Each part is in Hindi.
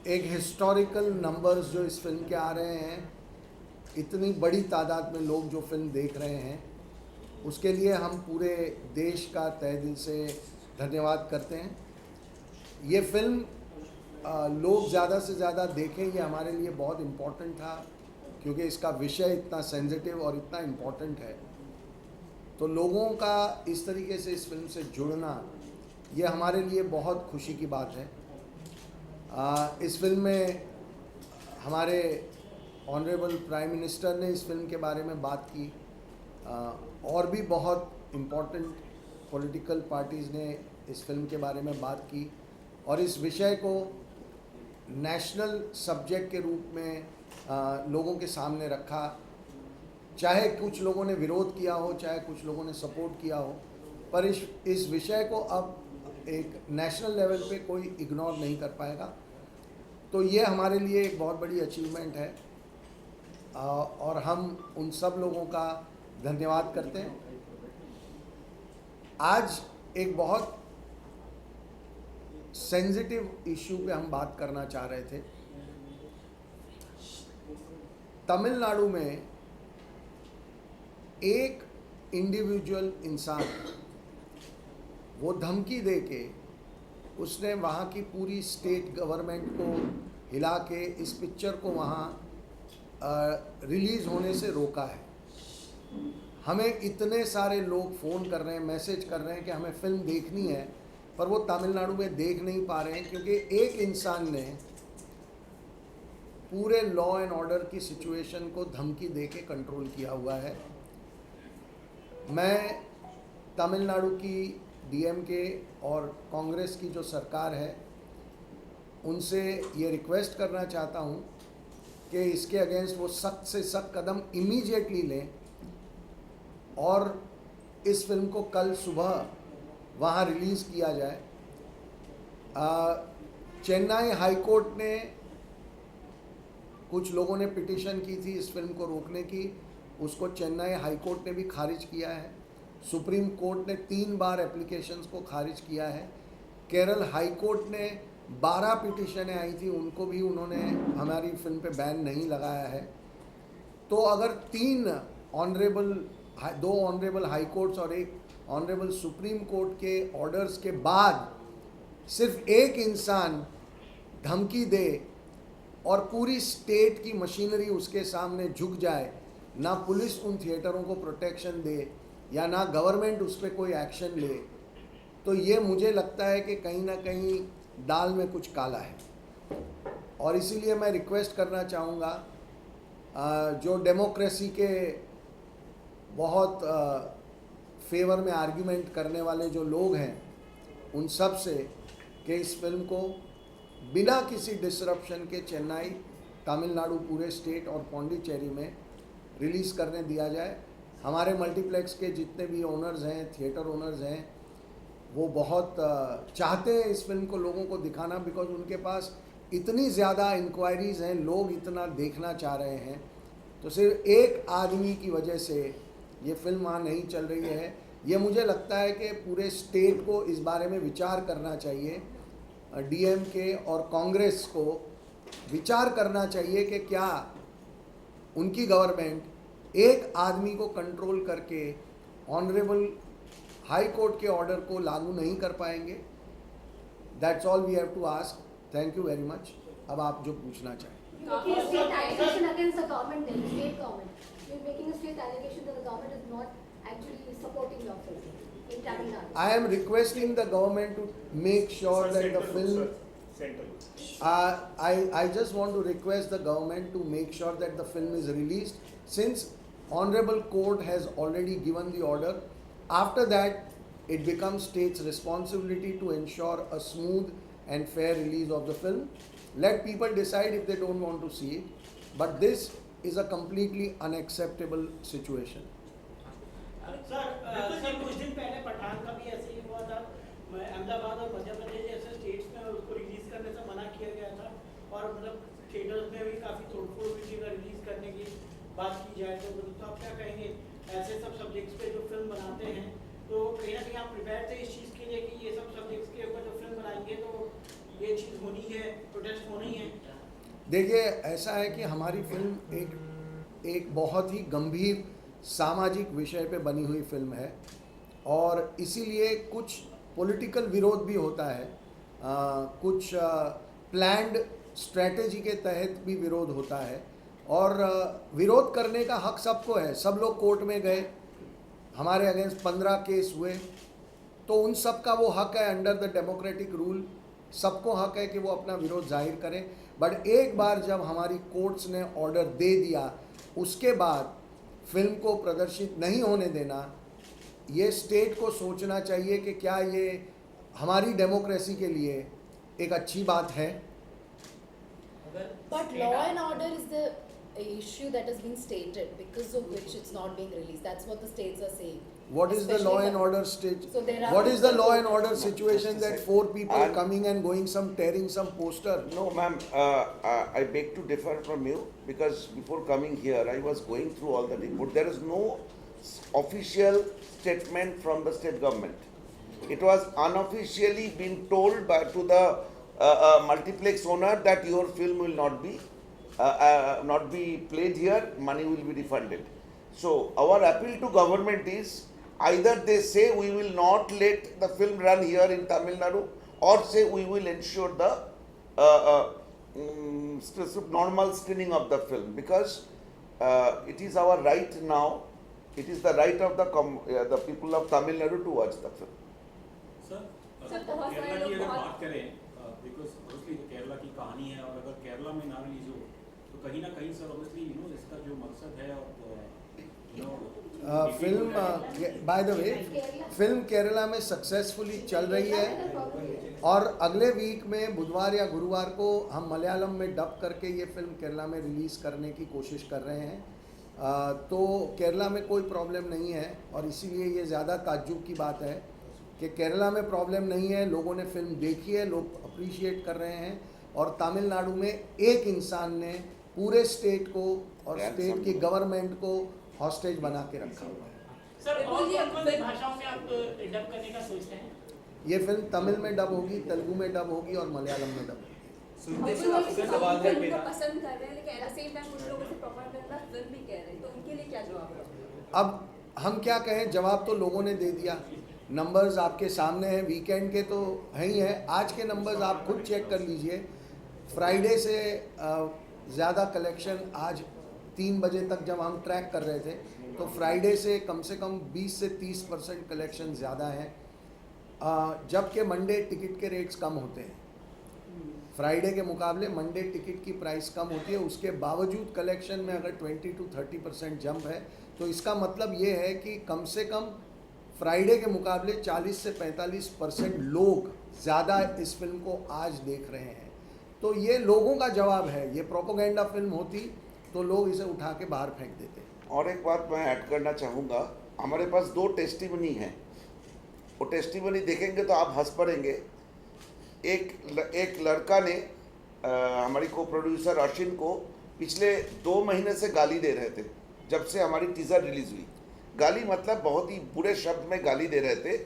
एक हिस्टोरिकल नंबर्स जो इस फिल्म के आ रहे हैं, इतनी बड़ी तादाद में लोग जो फिल्म देख रहे हैं, उसके लिए हम पूरे देश का तहे दिल से धन्यवाद करते हैं। ये फिल्म लोग ज़्यादा से ज़्यादा देखें, ये हमारे लिए बहुत इम्पोर्टेंट था, क्योंकि इसका विषय इतना सेंसिटिव और इतना इम्पोर्टेंट है। तो लोगों का इस तरीके से इस फिल्म से जुड़ना, ये हमारे लिए बहुत खुशी की बात है। इस फिल्म में हमारे ऑनरेबल प्राइम मिनिस्टर ने इस फिल्म के बारे में बात की, और भी बहुत इम्पोर्टेंट पॉलिटिकल पार्टीज़ ने इस फिल्म के बारे में बात की, और इस विषय को नेशनल सब्जेक्ट के रूप में लोगों के सामने रखा। चाहे कुछ लोगों ने विरोध किया हो, चाहे कुछ लोगों ने सपोर्ट किया हो, पर इस विषय को अब एक नेशनल लेवल पे कोई इग्नोर नहीं कर पाएगा। तो ये हमारे लिए एक बहुत बड़ी अचीवमेंट है, और हम उन सब लोगों का धन्यवाद करते हैं। आज एक बहुत सेंसिटिव इशू पे हम बात करना चाह रहे थे। तमिलनाडु में एक इंडिविजुअल इंसान, वो धमकी दे के उसने वहाँ की पूरी स्टेट गवर्नमेंट को हिला के इस पिक्चर को वहाँ रिलीज़ होने से रोका है। हमें इतने सारे लोग फ़ोन कर रहे हैं, मैसेज कर रहे हैं कि हमें फ़िल्म देखनी है, पर वो तमिलनाडु में देख नहीं पा रहे हैं, क्योंकि एक इंसान ने पूरे लॉ एंड ऑर्डर की सिचुएशन को धमकी दे के कंट्रोल किया हुआ है। मैं तमिलनाडु की डीएमके और कांग्रेस की जो सरकार है, उनसे ये रिक्वेस्ट करना चाहता हूँ कि इसके अगेंस्ट वो सख्त से सख्त कदम इमीडिएटली लें, और इस फिल्म को कल सुबह वहाँ रिलीज़ किया जाए। चेन्नई हाई कोर्ट ने, कुछ लोगों ने पिटीशन की थी इस फिल्म को रोकने की, उसको चेन्नई हाई कोर्ट ने भी खारिज किया है। सुप्रीम कोर्ट ने 3 बार एप्लीकेशंस को खारिज किया है। केरल हाई कोर्ट ने 12 पिटीशनें आई थी, उनको भी उन्होंने हमारी फिल्म पे बैन नहीं लगाया है। तो अगर 2 ऑनरेबल हाई कोर्ट्स और 1 ऑनरेबल सुप्रीम कोर्ट के ऑर्डर्स के बाद सिर्फ एक इंसान धमकी दे और पूरी स्टेट की मशीनरी उसके सामने झुक जाए, ना पुलिस उन थिएटरों को प्रोटेक्शन दे या ना गवर्नमेंट उस पर कोई एक्शन ले, तो ये मुझे लगता है कि कहीं ना कहीं दाल में कुछ काला है। और इसीलिए मैं रिक्वेस्ट करना चाहूँगा जो डेमोक्रेसी के बहुत फेवर में आर्ग्यूमेंट करने वाले जो लोग हैं, उन सब से कि इस फिल्म को बिना किसी डिसरप्शन के चेन्नई, तमिलनाडु, पूरे स्टेट और पौंडीचेरी में रिलीज़ करने दिया जाए। हमारे मल्टीप्लेक्स के जितने भी ओनर्स हैं, थिएटर ओनर्स हैं, वो बहुत चाहते हैं इस फिल्म को लोगों को दिखाना, बिकॉज उनके पास इतनी ज़्यादा इंक्वायरीज़ हैं, लोग इतना देखना चाह रहे हैं। तो सिर्फ एक आदमी की वजह से ये फिल्म वहाँ नहीं चल रही है। ये मुझे लगता है कि पूरे स्टेट को इस बारे में विचार करना चाहिए। डीएमके और कांग्रेस को विचार करना चाहिए कि क्या उनकी गवर्नमेंट एक आदमी को कंट्रोल करके ऑनरेबल हाई कोर्ट के ऑर्डर को लागू नहीं कर पाएंगे। That's all we have to ask. Thank you very much. अब आप जो पूछना चाहें। I am requesting the government to make sure that the film. I just want to request the government to make sure that the film is released, since Honorable Court has already given the order. After that, it becomes state's responsibility to ensure a smooth and fair release of the film. Let people decide if they don't want to see it, but this is a completely unacceptable situation. Sir कुछ दिन पहले पठान का भी ऐसे ही हुआ था। अहमदाबाद और मध्य प्रदेश जैसे स्टेट्स में उसको रिलीज करने से मना किया गया था, और मतलब थिएटर्स में भी काफ़ी तोड़फोड़ हुई थी रिलीज करने की बात की जाए तो आप क्या कहेंगे ऐसे सब सब्जेक्ट्स पे जो फिल्म बनाते हैं, तो कहीं ना कहीं आप प्रिपेयर थे इस चीज़ के लिए कि ये सब सब्जेक्ट्स के ऊपर जो फिल्म बनाएंगे तो ये चीज़ होनी है, प्रोटेस्ट होनी है? देखिए, ऐसा है कि हमारी फिल्म एक बहुत ही गंभीर सामाजिक विषय पे बनी हुई फिल्म है और इसीलिए कुछ पॉलिटिकल विरोध भी होता है, कुछ प्लान्ड स्ट्रैटेजी के तहत भी विरोध होता है और विरोध करने का हक सबको है। सब लोग कोर्ट में गए, हमारे अगेंस्ट 15 केस हुए, तो उन सब का वो हक है अंडर द डेमोक्रेटिक रूल, सबको हक है कि वो अपना विरोध जाहिर करें। बट एक बार जब हमारी कोर्ट्स ने ऑर्डर दे दिया, उसके बाद फिल्म को प्रदर्शित नहीं होने देना, ये स्टेट को सोचना चाहिए कि क्या ये हमारी डेमोक्रेसी के लिए एक अच्छी बात है। But law and order is the issue that has been stated because of which it's not being released. That's what the states are saying. What is the law Especially and order state? So there are What is the people law who- and order situation that 4 people And- coming and going, some tearing some poster? No, ma'am, I beg to differ from you because before coming here, I was going through all the report. There is no official statement from the state government. It was unofficially been told to the multiplex owner that your film will not be played here, money will be refunded. So our appeal to government is either they say we will not let the film run here in Tamil Nadu, or say we will ensure the normal screening of the film, because it is our right now, it is the right of the people of Tamil Nadu to watch the film. Sir बहुत सारे केरला की लोग अगर बहुत- बात करें, बिकॉज ऑब्वियसली केरला की कहानी है और अगर केरला में ना रिलीज हो तो कहीं ना कहीं सर ऑब्वियसली इसका जो मकसद है और film by the way, film Kerala में सक्सेसफुली चल रही है और अगले वीक में बुधवार या गुरुवार को हम मलयालम में डब करके ये फिल्म केरला में रिलीज़ करने की कोशिश कर रहे हैं। तो केरला में कोई प्रॉब्लम नहीं है और इसीलिए ये ज़्यादा ताज्जुब की बात है कि केरला में प्रॉब्लम नहीं है, लोगों ने फिल्म देखी है, लोग अप्रिशिएट कर रहे हैं और तमिलनाडु में एक इंसान ने पूरे स्टेट को और स्टेट की गवर्नमेंट को हॉस्टेज बना के रखा हुआ है। सर बिल्कुल और ये कौन सी भाषाओं में आप डब करने का सोचते हैं? ये फिल्म तमिल में डब होगी, तेलुगु में डब होगी और मलयालम में डब होगी। कुछ लोग इसे फिल्म को पसंद कर रहे हैं लेकिन एट द सेम टाइम कुछ लोग इसे प्रोपेगेंडा फिल्म भी कह रहे हैं, तो उनके लिए क्या जवाब है? अब हम क्या कहें, जवाब तो लोगों ने दे दिया, नंबर्स आपके सामने हैं, वीकेंड के तो है ही हैं। आज के नंबर्स आप खुद चेक कर लीजिए, फ्राइडे से ज़्यादा कलेक्शन आज 3 बजे तक जब हम ट्रैक कर रहे थे तो फ्राइडे से कम 20 से 30% कलेक्शन ज़्यादा है, जबकि मंडे टिकट के रेट्स कम होते हैं। फ्राइडे के मुकाबले मंडे टिकट की प्राइस कम होती है, उसके बावजूद कलेक्शन में अगर 20 to 30% जंप है तो इसका मतलब ये है कि कम से कम फ्राइडे के मुकाबले 40 से 45% लोग ज़्यादा इस फिल्म को आज देख रहे हैं। तो ये लोगों का जवाब है। ये प्रोपोगेंडा फिल्म होती तो लोग इसे उठा के बाहर फेंक देते। और एक बात मैं ऐड करना चाहूँगा, हमारे पास 2 टेस्टिमनी हैं, वो टेस्टिमनी देखेंगे तो आप हंस पड़ेंगे। एक लड़का ने हमारी को प्रोड्यूसर अर्शिन को पिछले 2 महीने से गाली दे रहे थे, जब से हमारी टीज़र रिलीज़ हुई। गाली मतलब बहुत ही बुरे शब्द में गाली दे रहे थे।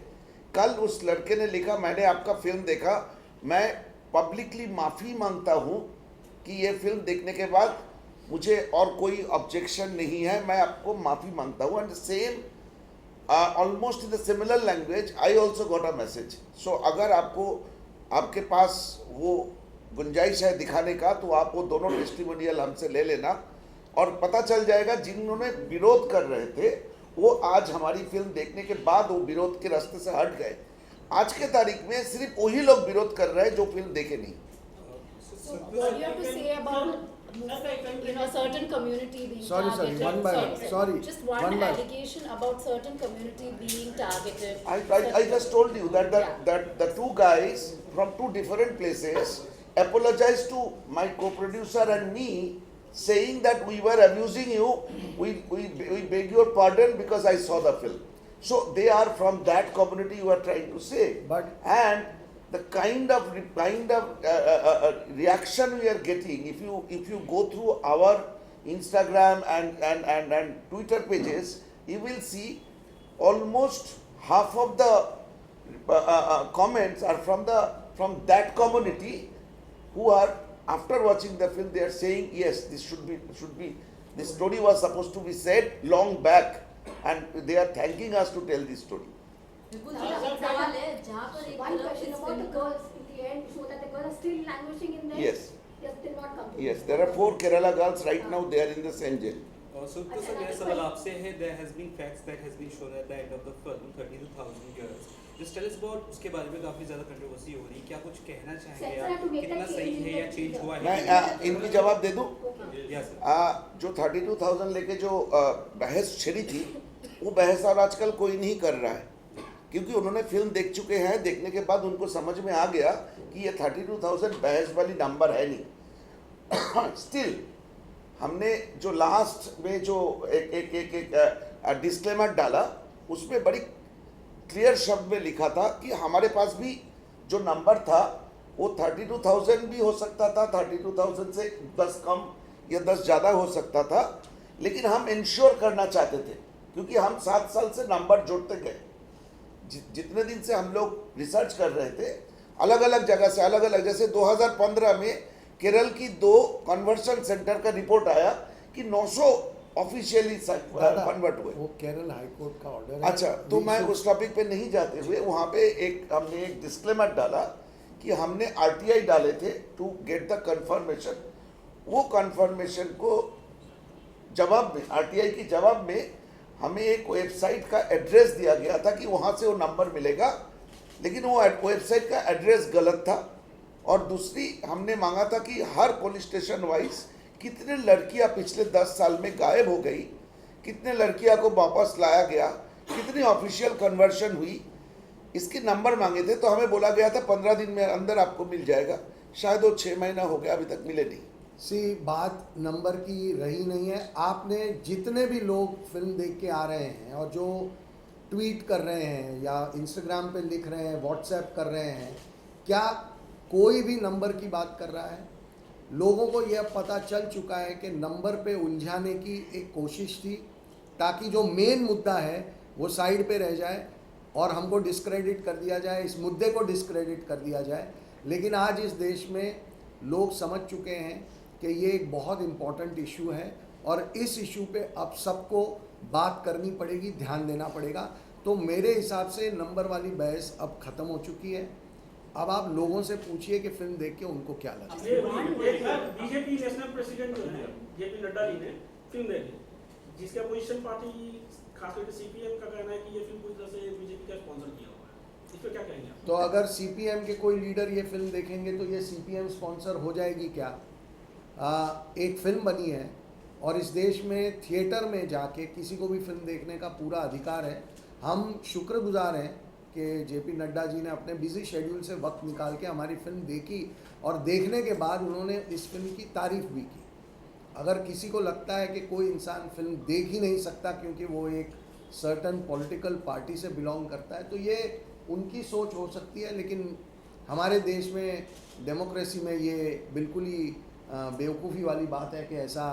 कल उस लड़के ने लिखा, मैंने आपका फिल्म देखा, मैं पब्लिकली माफ़ी मांगता हूँ कि ये फिल्म देखने के बाद मुझे और कोई ऑब्जेक्शन नहीं है, मैं आपको माफ़ी मांगता हूँ। And same almost in the similar language I also got a message. So अगर आपके पास वो गुंजाइश है दिखाने का तो आप वो दोनों टेस्टिमोनियल हमसे ले लेना और पता चल जाएगा जिन्होंने विरोध कर रहे थे वो आज हमारी फिल्म देखने के बाद वो विरोध के रास्ते से हट गए। आज के तारीख में सिर्फ वही लोग विरोध कर रहे हैं जो फिल्म देखे नहीं। So what do you have to say about a certain community being Sorry, targeted? one by one. Sorry, Just one one by- allegation about certain community being targeted. I just told you that the 2 guys from 2 different places apologized to my co-producer and me, saying that we were abusing you, we beg your pardon because I saw the film. So they are from that community you are trying to say. But- and the kind of reaction we are getting, if you go through our Instagram and Twitter pages, you will see almost half of the comments are from that community who are after watching the film they are saying yes, this should be this story was supposed to be said long back, and they are thanking us to tell this story. बिल्कुल जी, अब एक सवाल है जहाँ पर एक One तरफ question इस about the फिल्म का girls in the end, so that the girls are still languishing in there. Yes. They have still not come to. Yes, there are 4 Kerala girls right now, they are in the same jail. So sir, मेरा सवाल आपसे है, there has been facts that has been shown at the end of the film, 32,000 girls. Just tell us about उसके बारे में काफी ज़्यादा कंट्रोवर्सी हो रही है, क्या कुछ कहना चाहेंगे Censor had to आप, make कितना that सही change है in या the चेंज video. हुआ है? मैं इनकी जवाब दे दूं? Okay. Yes sir. जो 32,000 लेके जो बहस छिड़ी थी, वो बहस और आजकल कोई नहीं कर रहा है, क्योंकि उन्होंने फिल्म देख चुके हैं। देखने के बाद उनको समझ में आ गया कि ये 32,000 बहस वाली नंबर है नहीं। स्टिल हमने जो लास्ट में जो एक डिस्क्लेमर डाला, उसमें बड़ी क्लियर शब्द में लिखा था कि हमारे पास भी जो नंबर था वो 32,000 भी हो सकता था, 32,000 से 10 कम या 10 ज़्यादा हो सकता था, लेकिन हम इंश्योर करना चाहते थे, क्योंकि हम 7 साल से नंबर जोड़ते गए। जितने दिन से हम लोग रिसर्च कर रहे थे, अलग अलग जगह से अलग अलग, जैसे 2015 में केरल की 2 कन्वर्शन सेंटर का रिपोर्ट आया कि 900 ऑफिशियली कन्वर्ट हुए। वो केरल हाई कोर्ट का ऑर्डर है। अच्छा, तो मैं उस टॉपिक पे नहीं जाते हुए वहाँ पे हमने एक डिस्क्लेमर डाला कि हमने आरटीआई डाले थे टू गेट द कंफर्मेशन। वो कंफर्मेशन को जवाब में, आरटीआई की जवाब में हमें एक वेबसाइट का एड्रेस दिया गया था कि वहाँ से वो नंबर मिलेगा, लेकिन वो वेबसाइट का एड्रेस गलत था। और दूसरी हमने मांगा था कि हर पुलिस स्टेशन वाइज कितने लड़कियां पिछले 10 साल में गायब हो गई, कितने लड़कियां को वापस लाया गया, कितनी ऑफिशियल कन्वर्शन हुई, इसके नंबर मांगे थे। तो हमें बोला गया था 15 दिन में अंदर आपको मिल जाएगा, शायद वो 6 महीना हो गया, अभी तक मिले नहीं। बात नंबर की रही नहीं है। आपने जितने भी लोग फिल्म देख के आ रहे हैं और जो ट्वीट कर रहे हैं या इंस्टाग्राम पे लिख रहे हैं, व्हाट्सएप कर रहे हैं, क्या कोई भी नंबर की बात कर रहा है? लोगों को यह पता चल चुका है कि नंबर पे उलझाने की एक कोशिश थी, ताकि जो मेन मुद्दा है वो साइड पे रह जाए और हमको डिस्क्रेडिट कर दिया जाए, इस मुद्दे को डिस्क्रेडिट कर दिया जाए। लेकिन आज इस देश में लोग समझ चुके हैं कि ये एक बहुत इम्पॉर्टेंट इशू है और इस इशू पे अब सबको बात करनी पड़ेगी, ध्यान देना पड़ेगा। तो मेरे हिसाब से नंबर वाली बहस अब ख़त्म हो चुकी है। अब आप लोगों से पूछिए कि फिल्म देख के उनको क्या लगा। बीजेपी नेशनल प्रेसिडेंट जो है जेपी नड्डा जी ने फिल्म देखी, जिसके अपोजिशन पार्टी खासकर सीपीएम का कहना है कि ये फिल्म पूरी तरह से बीजेपी का स्पॉन्सर किया हुआ है। इस पर क्या कहेंगे आप? तो अगर सीपीएम के कोई लीडर ये फिल्म देखेंगे तो ये सीपीएम स्पॉन्सर हो जाएगी क्या? एक फिल्म बनी है और इस देश में थिएटर में जाके किसी को भी फिल्म देखने का पूरा अधिकार है। हम शुक्रगुजार हैं कि जेपी नड्डा जी ने अपने बिजी शेड्यूल से वक्त निकाल के हमारी फिल्म देखी और देखने के बाद उन्होंने इस फिल्म की तारीफ़ भी की। अगर किसी को लगता है कि कोई इंसान फिल्म देख ही नहीं सकता क्योंकि वो एक सर्टन पॉलिटिकल पार्टी से बिलोंग करता है, तो ये उनकी सोच हो सकती है। लेकिन हमारे देश में डेमोक्रेसी में ये बिल्कुल ही बेवकूफ़ी वाली बात है कि ऐसा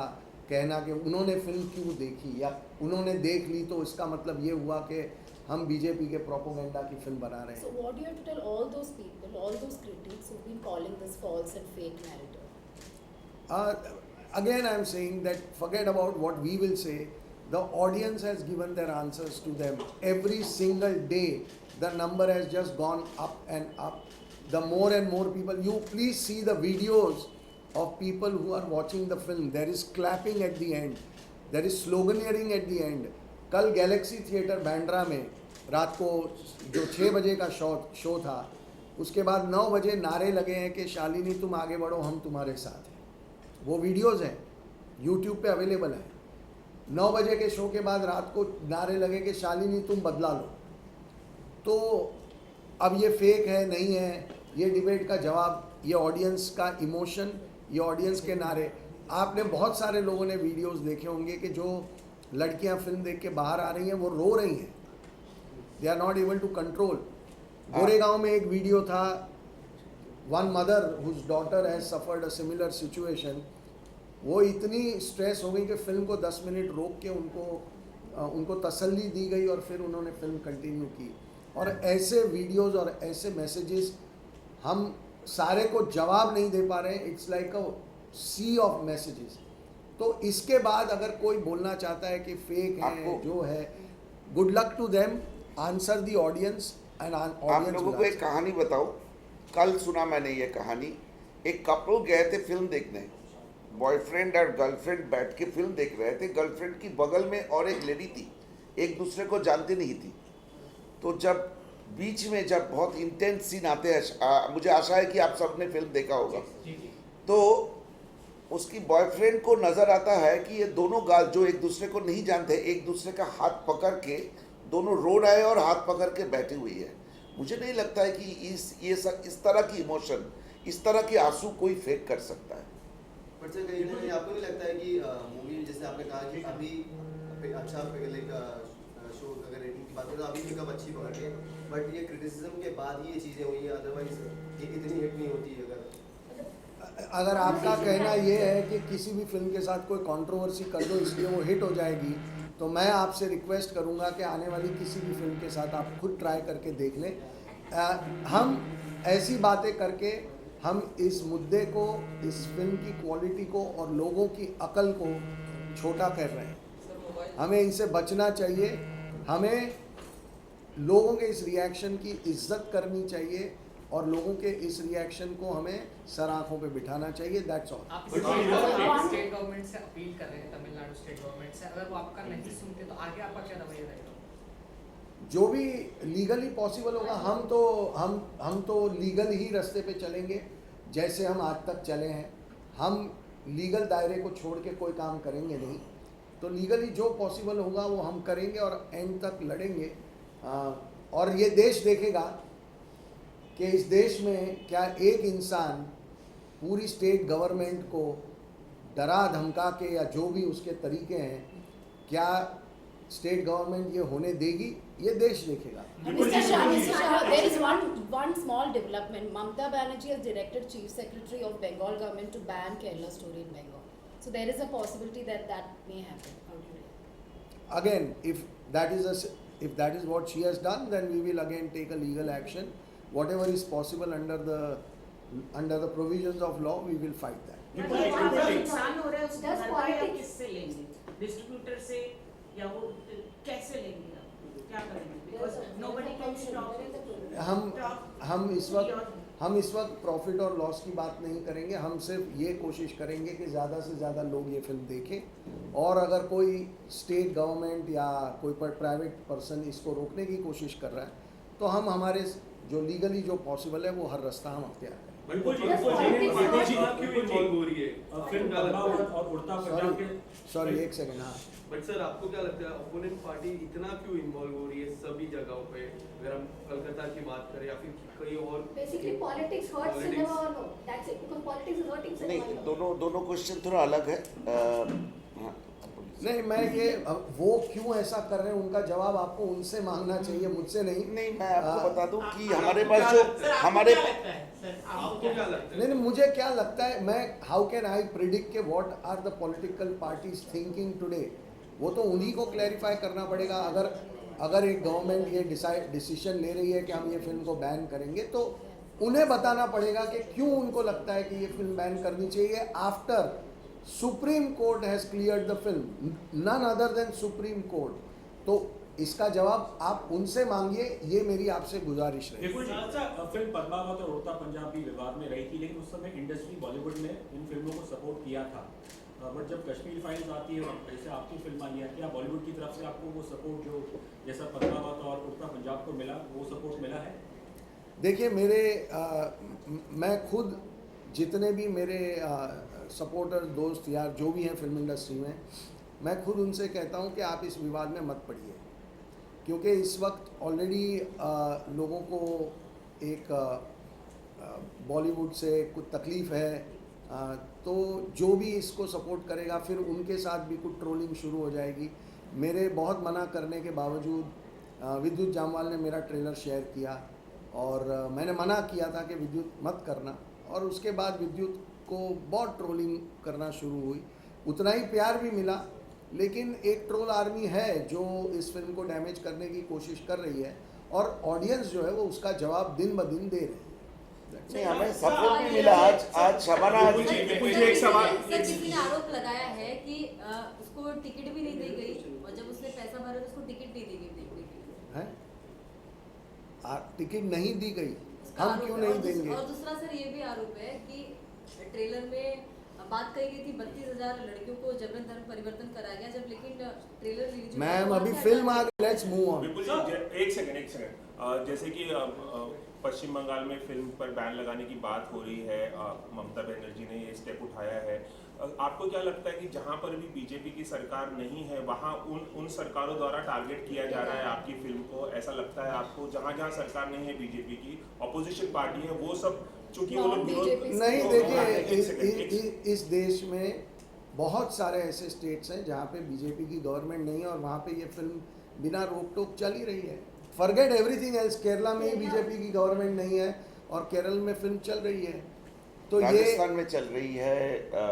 कहना कि उन्होंने फिल्म क्यों देखी या उन्होंने देख ली तो इसका मतलब ये हुआ कि हम बीजेपी के प्रोपेगेंडा की फिल्म बना रहे हैं। So what do you have to tell all those people, all those critics who've been calling this false and fake narrative? Again, I am saying that forget about what we will say. The audience has given their answers to them. Every single day, the number has just gone up and up. The more and more people, you please see the videos of people who are watching the film. There is clapping at the end. There is sloganeering at the end. कल गैलेक्सी थिएटर बैंड्रा में रात को जो 6 बजे का शो था, उसके बाद 9 बजे नारे लगे हैं कि शालिनी तुम आगे बढ़ो, हम तुम्हारे साथ हैं। वो वीडियोज़ हैं, यूट्यूब पे अवेलेबल हैं। 9 बजे के शो के बाद रात को नारे लगे कि शालिनी तुम बदला लो। तो अब ये फेक है नहीं है, ये डिबेट का जवाब, ये ऑडियंस का इमोशन, ये ऑडियंस के नारे। आपने बहुत सारे लोगों ने वीडियोस देखे होंगे कि जो लड़कियां फिल्म देख के बाहर आ रही हैं वो रो रही हैं, they are not able to control. Goregaon में एक वीडियो था, one mother whose daughter has suffered a similar situation. वो इतनी स्ट्रेस हो गई कि फिल्म को 10 मिनट रोक के उनको तसल्ली दी गई और फिर उन्होंने फिल्म कंटिन्यू की। और ऐसे वीडियोस और ऐसे मैसेजेस हम सारे को जवाब नहीं दे पा रहे हैं. It's like a sea of messages. तो इसके बाद अगर कोई बोलना चाहता है कि फेक है जो है, good luck to them. Answer the audience and आप ऑडियंस. लोगों को एक कहानी बताऊं. कल सुना मैंने ये कहानी. एक कपल गए थे फिल्म देखने. बॉयफ्रेंड और गर्लफ्रेंड बैठ के फिल्म देख रहे थे. गर्लफ्रेंड की बगल में और एक लेडी थी. एक दूसरे को जानती नहीं थी. तो जब बीच में जब बहुत इंटेंस सीन आते हैं, मुझे आशा है कि आप सबने फिल्म देखा होगा, तो उसकी बॉयफ्रेंड को नज़र आता है कि ये दोनों गाल जो एक दूसरे को नहीं जानते, एक दूसरे का हाथ पकड़ के दोनों रो रहे हैं और हाथ पकड़ के बैठी हुई है. मुझे नहीं लगता है कि इस तरह की इमोशन, इस तरह के आंसू कोई फेक कर सकता है. बट सर कहीं ना कहीं आपको नहीं लगता है कि मूवी जैसे आपने कहा कि अभी अच्छा शो अगर रेटिंग की बात करें तो अभी पिकअप अच्छी पकड़ के, बट ये क्रिटिसिज्म के बाद ही ये चीज़ें हुई हैं, अदरवाइज ये इतनी हिट नहीं होती अगर आपका कहना ये है कि किसी भी फिल्म के साथ कोई कंट्रोवर्सी कर दो इसलिए वो हिट हो जाएगी, तो मैं आपसे रिक्वेस्ट करूंगा कि आने वाली किसी भी फिल्म के साथ आप खुद ट्राई करके देख लें. हम ऐसी बातें करके हम इस मुद्दे को, इस फिल्म की क्वालिटी को और लोगों की अकल को छोटा कर रहे हैं. हमें इनसे बचना चाहिए. हमें लोगों के इस रिएक्शन की इज्जत करनी चाहिए और लोगों के इस रिएक्शन को हमें सर आंखों पे बिठाना चाहिए. That's all. आप स्टेट गवर्नमेंट से अपील कर रहे हैं, तमिलनाडु स्टेट गवर्नमेंट से, अगर वो आपका नहीं सुनते तो आगे आपका क्या रवैया रहेगा? जो भी लीगली पॉसिबल होगा. हम तो लीगल ही रास्ते पे चलेंगे जैसे हम आज तक चले हैं. हम लीगल दायरे को छोड़ के कोई काम करेंगे नहीं. तो लीगली जो पॉसिबल होगा वो हम करेंगे और एंड तक लड़ेंगे. और ये देश देखेगा कि इस देश में क्या एक इंसान पूरी स्टेट गवर्नमेंट को डरा धमका के या जो भी उसके तरीके हैं, क्या स्टेट गवर्नमेंट ये होने देगी? ये देश देखेगा. Mr. Shah, there is one small development. Mamata Banerjee has directed Chief Secretary of Bengal government to ban Kerala story in Bengal. So there is a possibility that may happen. How do you react? Again, if that is what she has done, then we will again take a legal action. Whatever is possible under the provisions of law, we will fight that. नुकसान हो रहा है उसको Does भरपाई आप politics- किससे लेंगे? डिस्ट्रीब्यूटर से या वो कैसे लेंगे? आप क्या करेंगे? Because nobody can stop. हम इस वक्त प्रॉफिट और लॉस की बात नहीं करेंगे. हम सिर्फ ये कोशिश करेंगे कि ज़्यादा से ज़्यादा लोग ये फिल्म देखें और अगर कोई स्टेट गवर्नमेंट या कोई प्राइवेट पर्सन इसको रोकने की कोशिश कर रहा है तो हम हमारे जो लीगली जो पॉसिबल है वो हर रास्ता हम अख्तियार करें. बिल्कुल जी, क्यों इन्वॉल्व हो रही है फिल्म पद्मावत और उड़ता पंजाब के? सॉरी एक सेकंड. हाँ, बट सर आपको क्या लगता है अपोनेंट पार्टी इतना क्यों इन्वॉल्व हो रही है सभी जगहों पे? अगर हम कलकत्ता की बात करें या फिर कहीं और. Basically, politics hurts cinema or no? That's it. Because politics is hurting cinema. नहीं, दोनों क्वेश्चन थोड़ा अलग है. हाँ, नहीं, मैं ये वो क्यों ऐसा कर रहे हैं उनका जवाब आपको उनसे मांगना चाहिए, मुझसे नहीं. मैं आपको बता दूं कि हमारे पास जो हमारे आपको क्या लगता है? नहीं, मुझे क्या लगता है, मैं हाउ कैन आई प्रिडिक्ट के what are the political parties thinking today? वो तो उन्हीं को क्लैरिफाई करना पड़ेगा. अगर एक गवर्नमेंट ये डिसीजन ले रही है कि हम ये फिल्म को बैन करेंगे तो उन्हें बताना पड़ेगा कि क्यों उनको लगता है कि ये फिल्म बैन करनी चाहिए. After supreme court has cleared the film, none other than supreme court. तो इसका जवाब आप उनसे मांगिए, ये मेरी आपसे गुजारिश रही. बिल्कुल जी. फिल्म पद्मावत और उड़ता पंजाब भी विवाद में रही थी, लेकिन उस समय इंडस्ट्री बॉलीवुड ने इन फिल्मों को सपोर्ट किया था. बट जब कश्मीर फाइल्स आती है और जैसे आपकी फिल्म आई है, क्या बॉलीवुड की तरफ से आपको वो सपोर्ट जो जैसा पद्मावत और उड़ता पंजाब को मिला वो सपोर्ट मिला है? देखिए, मैं खुद जितने भी मेरे सपोर्टर दोस्त यार जो भी हैं फिल्म इंडस्ट्री में, मैं खुद उनसे कहता हूं कि आप इस विवाद में मत पड़िए, क्योंकि इस वक्त ऑलरेडी लोगों को एक बॉलीवुड से कुछ तकलीफ़ है. तो जो भी इसको सपोर्ट करेगा फिर उनके साथ भी कुछ ट्रोलिंग शुरू हो जाएगी. मेरे बहुत मना करने के बावजूद विद्युत जामवाल ने मेरा ट्रेलर शेयर किया और मैंने मना किया था कि विद्युत मत करना, और उसके बाद विद्युत को बहुत ट्रोलिंग करना शुरू हुई. उतना ही प्यार भी मिला, लेकिन एक ट्रोल आर्मी है जो इस फिल्म को डैमेज करने की कोशिश कर रही है और ऑडियंस जो है वो उसका जवाब दिन ब दिन दे रही है. नहीं, हमें सपोर्ट भी मिला। आज शबाना एक सवाल सर, किसी ने आरोप लगाया है कि उसको टिकट भी नहीं दी गई और जब उसने पैसा भरा तो उसको टिकट नहीं दी गई देखने के लिए। है टिकट नहीं दी गई, हम क्यों नहीं देंगे? और दूसरा सर ये भी आरोप है कि ट्रेलर में बात कही गई थी 32,000 लड़कियों को जबरन धर्म परिवर्तन कराया गया, जब लेकिन ट्रेलर रिलीज मैम अभी फिल्म आ गई, लेट्स मूव ऑन। बिल्कुल जी, एक सेकंड। जैसे कि पश्चिम बंगाल में फिल्म पर बैन लगाने की बात हो रही है, ममता बनर्जी ने ये स्टेप उठाया है। आपको क्या लगता है कि जहां पर भी बीजेपी की सरकार नहीं है वहां उन सरकारों द्वारा टारगेट किया जा रहा है आपकी फिल्म को? ऐसा लगता है आपको जहां जहां सरकार नहीं है बीजेपी की, ऑपोजिशन पार्टी है, वो सब चूंकि वो लोग नहीं, देखिए इस देश में बहुत सारे ऐसे स्टेट्स हैं जहाँ पे बीजेपी की गवर्नमेंट नहीं है और वहाँ पे ये फिल्म बिना रोक टोक चल ही रही है। फॉरगेट एवरीथिंग एल्स, केरला में ही बीजेपी की गवर्नमेंट नहीं है और केरल में फिल्म चल रही है। तो राजस्थान में चल रही है,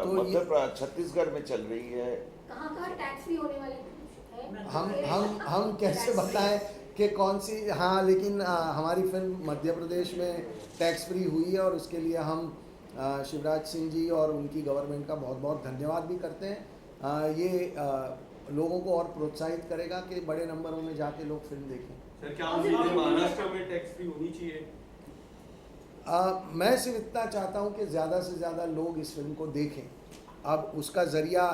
मध्य प्रदेश, छत्तीसगढ़ में चल रही है। कहाँ टैक्स फ्री होने वाले हैं? हम कैसे बताएं कि कौन सी? हाँ, लेकिन हमारी फिल्म मध्य प्रदेश में टैक्स फ्री हुई है और उसके लिए हम शिवराज सिंह जी और उनकी गवर्नमेंट का बहुत बहुत धन्यवाद भी करते हैं। ये लोगों को और प्रोत्साहित करेगा कि बड़े नंबरों में जाके लोग फिल्म देखें। सर, क्या महाराष्ट्र में टैक्स फ्री होनी चाहिए? मैं सिर्फ इतना चाहता हूँ कि ज़्यादा से ज़्यादा लोग इस फिल्म को देखें। अब उसका ज़रिया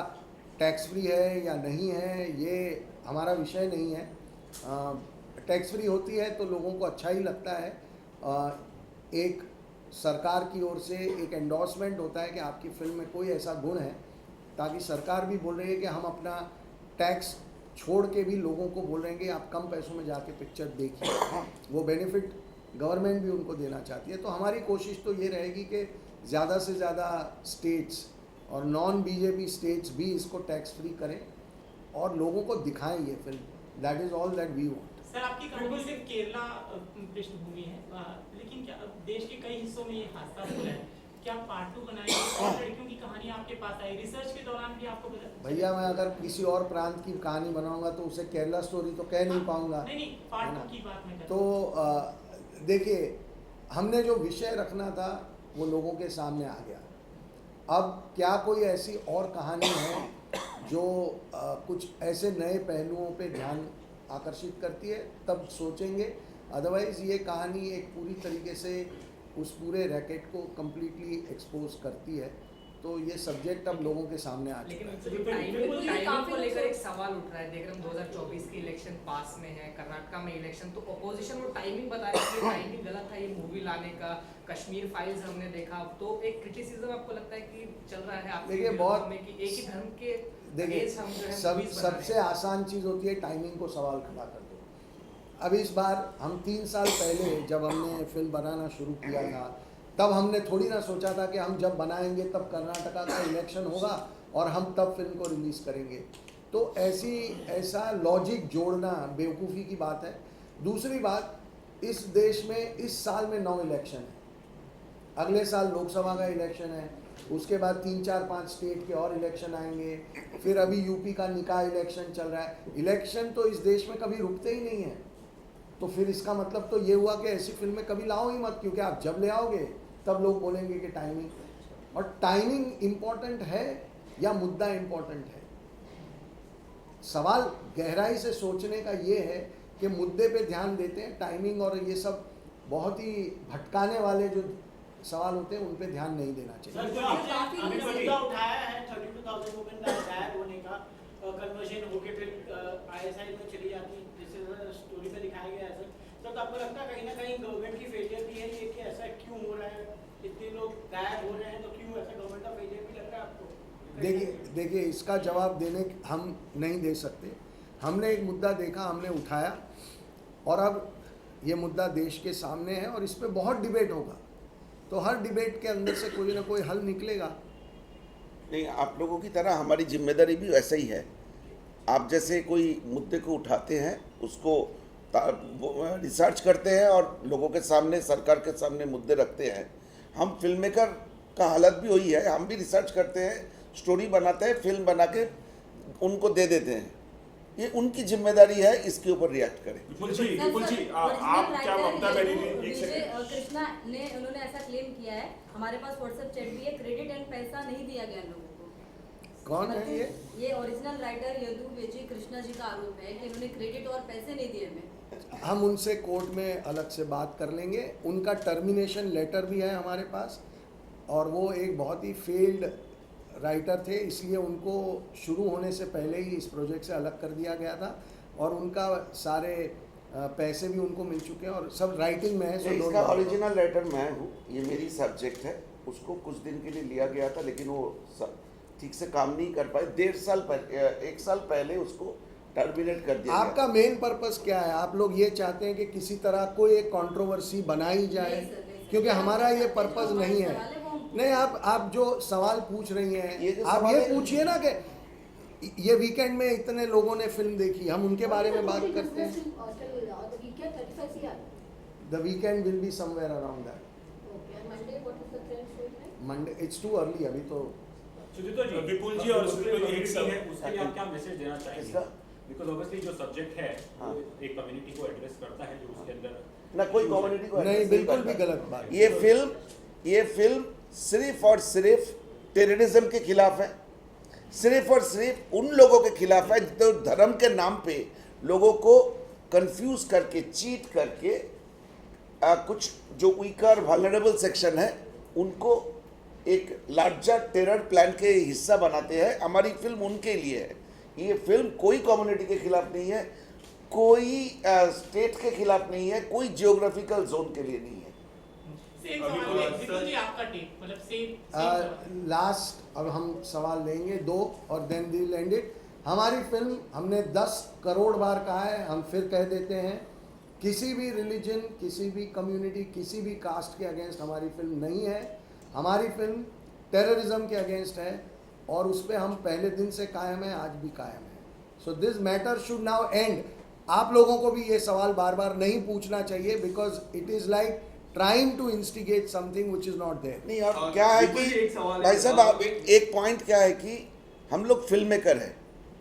टैक्स फ्री है या नहीं है ये हमारा विषय नहीं है। टैक्स फ्री होती है तो लोगों को अच्छा ही लगता है। एक सरकार की ओर से एक एंडोर्समेंट होता है कि आपकी फिल्म में कोई ऐसा गुण है, ताकि सरकार भी बोल रही है कि हम अपना टैक्स छोड़ के भी लोगों को बोल रहे हैं कि आप कम पैसों में जाके पिक्चर देखिए। वो बेनिफिट गवर्नमेंट भी उनको देना चाहती है। तो हमारी कोशिश तो ये रहेगी कि ज़्यादा से ज़्यादा स्टेट्स और नॉन बीजेपी स्टेट्स भी इसको टैक्स फ्री करें और लोगों को दिखाएं ये film. That is all that we want. Sir, आपकी कंपनी सिर्फ केरला पृष्ठभूमि है, लेकिन क्या देश के कई हिस्सों में ये हादसा हुआ है? क्या पार्ट 2 बनाएंगे? और लड़कियों की कहानी आपके पास आई, रिसर्च के दौरान भी आपको भैया मैं अगर किसी और प्रांत की कहानी बनाऊंगा तो उसे केरला स्टोरी तो कह नहीं पाऊंगा। नहीं, पार्ट 2 की बात मैं कर तो देखिए, हमने जो विषय रखना था वो लोगों के सामने आ गया। अब क्या कोई ऐसी और कहानी है जो कुछ ऐसे नए पहलुओं पे ध्यान आकर्षित करती है, तब सोचेंगे। अदरवाइज़ ये कहानी एक पूरी तरीके से उस पूरे रैकेट को कम्प्लीटली एक्सपोज करती है। तो ये सब्जेक्ट अब लोगों के सामने आ चुका है। टाइमिंग को लेकर एक सवाल उठ रहा है। देख रहे हम 2024 की इलेक्शन पास में है, कर्नाटका में इलेक्शन, तो अपोजिशन वो टाइमिंग बता रही है कि टाइमिंग गलत था ये मूवी लाने का। कश्मीर फाइल्स हमने देखा, तो एक क्रिटिसिज्म आपको लगता है कि चल रहा है आपके बहुत में कि एक ही धर्म के देखिए, सबसे आसान चीज़ होती है टाइमिंग को सवाल खड़ा कर दो। अब इस बार हम 3 साल पहले जब हमने फिल्म बनाना शुरू किया था, तब हमने थोड़ी ना सोचा था कि हम जब बनाएंगे तब कर्नाटका का इलेक्शन होगा और हम तब फिल्म को रिलीज़ करेंगे। तो ऐसा लॉजिक जोड़ना बेवकूफ़ी की बात है। दूसरी बात, इस देश में इस साल में 9 इलेक्शन है, अगले साल लोकसभा का इलेक्शन है, उसके बाद 3, 4, 5 स्टेट के और इलेक्शन आएंगे, फिर अभी यूपी का निकाय इलेक्शन चल रहा है। इलेक्शन तो इस देश में कभी रुकते ही नहीं है। तो फिर इसका मतलब तो ये हुआ कि ऐसी फिल्में कभी लाओ ही मत, क्योंकि आप जब ले आओगे तब लोग बोलेंगे कि टाइमिंग, और टाइमिंग इम्पोर्टेंट है या मुद्दा इम्पोर्टेंट है। सवाल गहराई से सोचने का ये है कि मुद्दे पे ध्यान देते हैं, टाइमिंग और ये सब बहुत ही भटकाने वाले जो सवाल होते हैं उन पे ध्यान नहीं देना चाहिए। सर, जो आपने मुद्दा उठाया है 32,000 वुमेन का रिटायर होने का, कन्वर्जन होके फिर ISI में चली जाती, जिससे स्टोरी में दिखाया गया है सर, तो आपको लगता है कहीं ना कहीं गवर्नमेंट की फेलियर भी है ये कि ऐसा क्यों हो रहा है? इतने लोग गायब हो रहे हैं तो क्यों ऐसा गवर्नमेंट का फेलियर भी लग रहा है आपको? देखिए इसका जवाब देने हम नहीं दे सकते। हमने एक मुद्दा देखा, हमने उठाया, और अब ये मुद्दा देश के सामने है और इस पर बहुत डिबेट होगा। तो हर डिबेट के अंदर से कोई ना कोई हल निकलेगा। नहीं, आप लोगों की तरह हमारी जिम्मेदारी भी वैसा ही है। आप जैसे कोई मुद्दे को उठाते हैं, उसको रिसर्च करते हैं और लोगों के सामने, सरकार के सामने मुद्दे रखते हैं। हम फिल्म मेकर का हालत भी वही है, हम भी रिसर्च करते हैं, स्टोरी बनाते हैं, फिल्म बना के उनको दे देते हैं। ये उनकी जिम्मेदारी है, इसके ऊपर रिएक्ट करें। विपुल जी, आप क्या ममता बनर्जी, एक सेकंड, कृष्णा ने उन्होंने ऐसा क्लेम किया है, हमारे पास व्हाट्सएप चैट भी है, क्रेडिट एंड पैसा नहीं दिया गया लोगों को। कौन है ये? ये ओरिजिनल राइटर यदु विजय कृष्णा जी का आरोप है कि उन्होंने क्रेडिट और पैसे नहीं दिए हमें। हम उनसे कोर्ट में अलग से बात कर लेंगे। उनका टर्मिनेशन लेटर भी है हमारे पास, और वो एक बहुत ही फेल्ड राइटर थे, इसलिए उनको शुरू होने से पहले ही इस प्रोजेक्ट से अलग कर दिया गया था, और उनका सारे पैसे भी उनको मिल चुके हैं और सब राइटिंग में है। सो इसका ओरिजिनल राइटर मैं हूँ, ये मेरी सब्जेक्ट है। उसको कुछ दिन के लिए लिया गया था, लेकिन वो ठीक से काम नहीं कर पाए। 1.5 साल पहले उसको टर्मिनेट कर दिया। आपका मेन पर्पस क्या है? आप लोग ये चाहते हैं कि किसी तरह कोई एक कंट्रोवर्सी बनाई जाए? क्योंकि हमारा ये पर्पस नहीं है। नहीं, आप जो सवाल पूछ रही हैं, आप ये पूछिए ना कि ये वीकेंड में इतने लोगों ने फिल्म देखी, हम उनके बारे में बात करते हैं। The weekend will be somewhere around that. Monday it's too early अभी तो। सुदीप्तो जी, विपुल जी और सुदीप्तो जी, एक सब उसके लिए आप क्या मैसेज देना चाहेंगे? बिकॉज ऑब्वियसली जो सब्जेक्ट है वो एक कम्युनिटी को एड्रेस करता है, जो उसके अंदर ना कोई कम्युनिटी को नहीं, बिल्कुल भी गलत बात। ये फिल्म सिर्फ और सिर्फ टेररिज्म के खिलाफ है, सिर्फ और सिर्फ उन लोगों के खिलाफ है जो धर्म के नाम पे लोगों को कंफ्यूज करके, चीट करके कुछ जो वीकर वल्नरेबल सेक्शन है उनको एक लार्जर टेरर प्लान के हिस्सा बनाते हैं। हमारी फिल्म उनके लिए है। ये फिल्म कोई कम्युनिटी के खिलाफ नहीं है, कोई स्टेट के खिलाफ नहीं है, कोई जियोग्राफिकल जोन के लिए नहीं है। लास्ट अब हम सवाल लेंगे 2 और देन वील एंड इट। हमारी फिल्म, हमने 10 करोड़ बार कहा है, हम फिर कह देते हैं, किसी भी रिलीजन, किसी भी कम्युनिटी, किसी भी कास्ट के अगेंस्ट हमारी फिल्म नहीं है। हमारी फिल्म टेररिज्म के अगेंस्ट है और उस पर हम पहले दिन से कायम है, आज भी कायम है। So this matter should now and. आप लोगों को भी ये सवाल बार बार नहीं पूछना चाहिए, because it is like trying to instigate something which is not there. नहीं, और क्या है कि भाई साहब, एक पॉइंट क्या है कि हम लोग फिल्म मेकर हैं।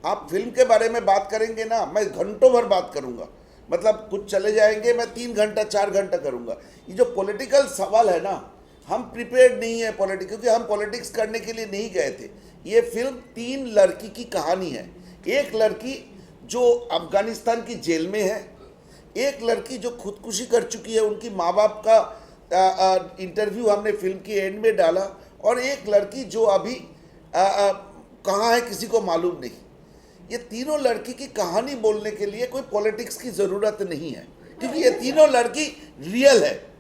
आप फिल्म के बारे में बात करेंगे ना, मैं घंटों भर बात करूंगा, मतलब कुछ चले जाएंगे, मैं 3 घंटा 4 घंटा करूंगा। ये जो पॉलिटिकल सवाल है ना, हम प्रिपेयर्ड नहीं है पॉलिटिक्स, क्योंकि हम पॉलिटिक्स करने के लिए नहीं गए थे। ये फिल्म 3 लड़की की कहानी है। एक लड़की जो अफगानिस्तान की जेल में है, एक लड़की जो खुदकुशी कर चुकी है, उनकी माँ बाप का इंटरव्यू हमने फिल्म की एंड में डाला, और एक लड़की जो अभी कहाँ है किसी को मालूम नहीं। ये तीनों लड़की की कहानी बोलने के लिए कोई पॉलिटिक्स की ज़रूरत नहीं है, क्योंकि ये तीनों लड़की रियल है।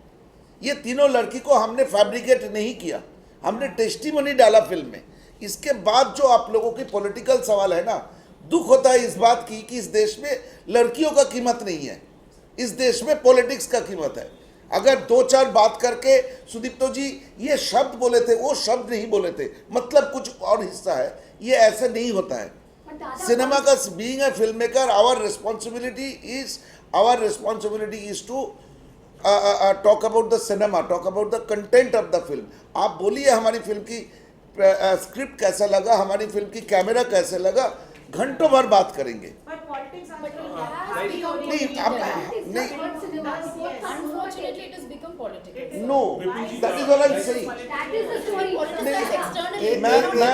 ये तीनों लड़की को हमने फैब्रिकेट नहीं किया, हमने टेस्टिमनी डाला फिल्म में। इसके बाद जो आप लोगों की पॉलिटिकल सवाल है ना, दुख होता है इस बात की कि इस देश में लड़कियों का कीमत नहीं है, इस देश में पॉलिटिक्स का कीमत है। अगर 2-4 बात करके सुदीप्तो जी ये शब्द बोले थे, वो शब्द नहीं बोले थे, मतलब कुछ और हिस्सा है, ये ऐसे नहीं होता है। सिनेमा का being a film maker, our responsibility is to talk about the cinema, talk about the content of the film. आप बोलिए हमारी फिल्म की स्क्रिप्ट कैसा लगा, हमारी फिल्म की कैमरा कैसे लगा, घंटों भर बात करेंगे।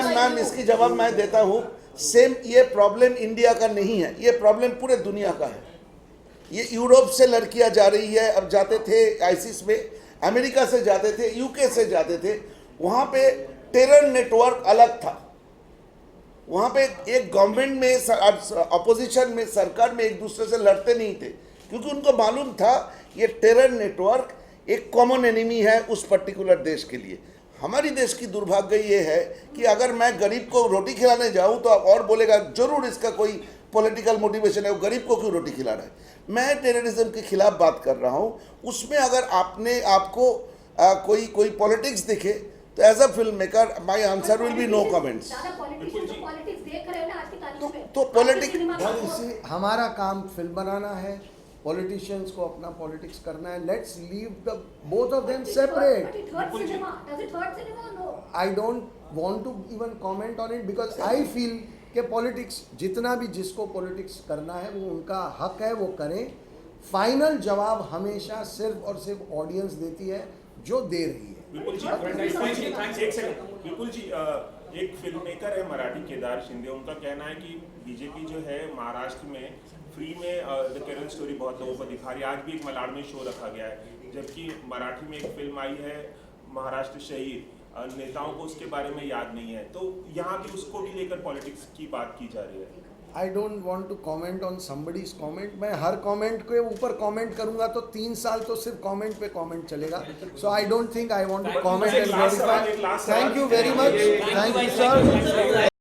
मैम इसकी जवाब मैं देता हूँ। सेम ये प्रॉब्लम इंडिया का नहीं है, ये प्रॉब्लम पूरे दुनिया का है। ये यूरोप से लड़कियां जा रही है, अब जाते थे आईसिस में, अमेरिका से जाते थे, यूके से जाते थे, वहाँ पे टेरर नेटवर्क अलग था। वहाँ पे एक गवर्नमेंट में, अपोजिशन में, सरकार में एक दूसरे से लड़ते नहीं थे, क्योंकि उनको मालूम था ये टेरर नेटवर्क एक कॉमन एनिमी है उस पर्टिकुलर देश के लिए। हमारी देश की दुर्भाग्य ये है कि अगर मैं गरीब को रोटी खिलाने जाऊँ तो और बोलेगा जरूर इसका कोई पॉलिटिकल मोटिवेशन है, वो गरीब को क्यों रोटी खिला रहा है। मैं टेररिज्म के खिलाफ बात कर रहा हूँ, उसमें अगर आपको कोई पॉलिटिक्स दिखे तो as a film maker my answer will be no comments. तो पॉलिटिक्स, हमारा काम फिल्म बनाना है, पॉलिटिशियंस को अपना पॉलिटिक्स करना है। Let's leave the both of them separate. I don't want to even comment on it, because I feel कि पॉलिटिक्स जितना भी जिसको पॉलिटिक्स करना है वो उनका हक है, वो करें। फाइनल जवाब हमेशा सिर्फ और सिर्फ ऑडियंस देती है जो दे रही है। विपुल जी, एक सेकंड। विपुल जी, एक फिल्म मेकर है मराठी केदार शिंदे, उनका कहना है कि बीजेपी जो है महाराष्ट्र में फ्री में द केरल स्टोरी बहुत लोगों को दिखा रही है। आज भी एक मलाड में शो रखा गया है, जबकि मराठी में एक फिल्म आई है महाराष्ट्र शहीद, नेताओं को उसके बारे में याद नहीं है। तो यहाँ भी उसको भी लेकर पॉलिटिक्स की बात की जा रही है। I don't want to comment on somebody's comment. मैं हर कॉमेंट के ऊपर कॉमेंट करूंगा तो 3 साल तो सिर्फ कॉमेंट पे कॉमेंट चलेगा। So I don't think I want to comment and verify. Thank you very much. Thank you sir.